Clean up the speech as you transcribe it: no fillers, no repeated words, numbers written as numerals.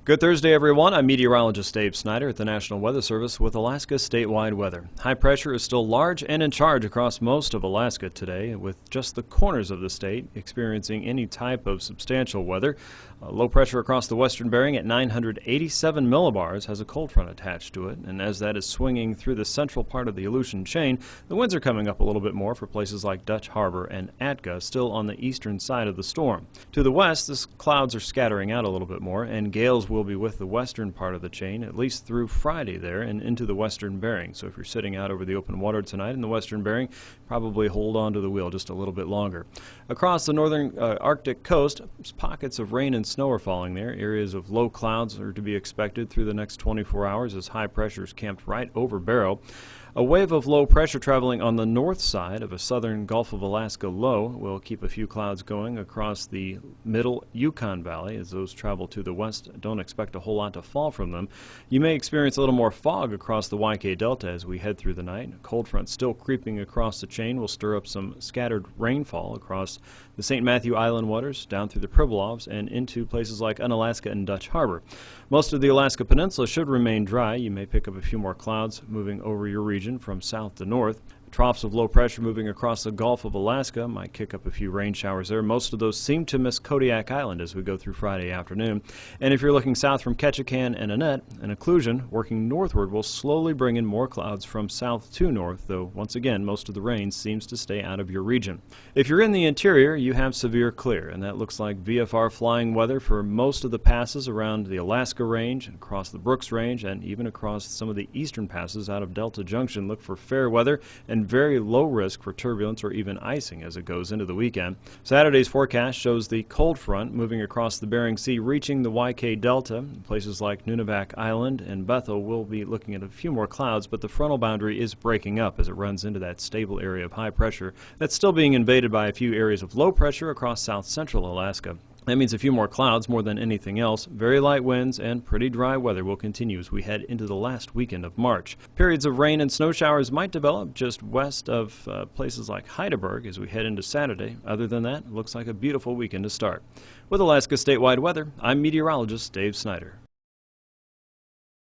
Good Thursday, everyone. I'm meteorologist Dave Snyder at the National Weather Service with Alaska statewide weather. High pressure is still large and in charge across most of Alaska today, with just the corners of the state experiencing any type of substantial weather. Low pressure across the western Bering at 987 millibars has a cold front attached to it, and as that is swinging through the central part of the Aleutian chain, the winds are coming up a little bit more for places like Dutch Harbor and Atka, still on the eastern side of the storm. To the west, the clouds are scattering out a little bit more, and gales will be with the western part of the chain, at least through Friday there and into the western Bering. So if you're sitting out over the open water tonight in the western Bering, probably hold on to the wheel just a little bit longer. Across the northern Arctic coast, pockets of rain and snow are falling there. Areas of low clouds are to be expected through the next 24 hours as high pressure is camped right over Barrow. A wave of low pressure traveling on the north side of a southern Gulf of Alaska low will keep a few clouds going across the middle Yukon Valley. As those travel to the west, don't expect a whole lot to fall from them. You may experience a little more fog across the YK Delta as we head through the night. A cold front still creeping across the chain will stir up some scattered rainfall across the St. Matthew Island waters, down through the Pribilofs, and into places like Unalaska and Dutch Harbor. Most of the Alaska Peninsula should remain dry. You may pick up a few more clouds moving over your region from south to north. Troughs of low pressure moving across the Gulf of Alaska might kick up a few rain showers there. Most of those seem to miss Kodiak Island as we go through Friday afternoon. And if you're looking south from Ketchikan and Annette, an occlusion working northward will slowly bring in more clouds from south to north, though once again most of the rain seems to stay out of your region. If you're in the interior, you have severe clear, and that looks like VFR flying weather for most of the passes around the Alaska Range, and across the Brooks Range, and even across some of the eastern passes out of Delta Junction. Look for fair weather and very low risk for turbulence or even icing as it goes into the weekend. Saturday's forecast shows the cold front moving across the Bering Sea, reaching the YK Delta. Places like Nunivak Island and Bethel will be looking at a few more clouds, but the frontal boundary is breaking up as it runs into that stable area of high pressure that's still being invaded by a few areas of low pressure across south central Alaska. That means a few more clouds more than anything else. Very light winds and pretty dry weather will continue as we head into the last weekend of March. Periods of rain and snow showers might develop just west of places like Heidelberg as we head into Saturday. Other than that, it looks like a beautiful weekend to start. With Alaska statewide weather, I'm meteorologist Dave Snyder.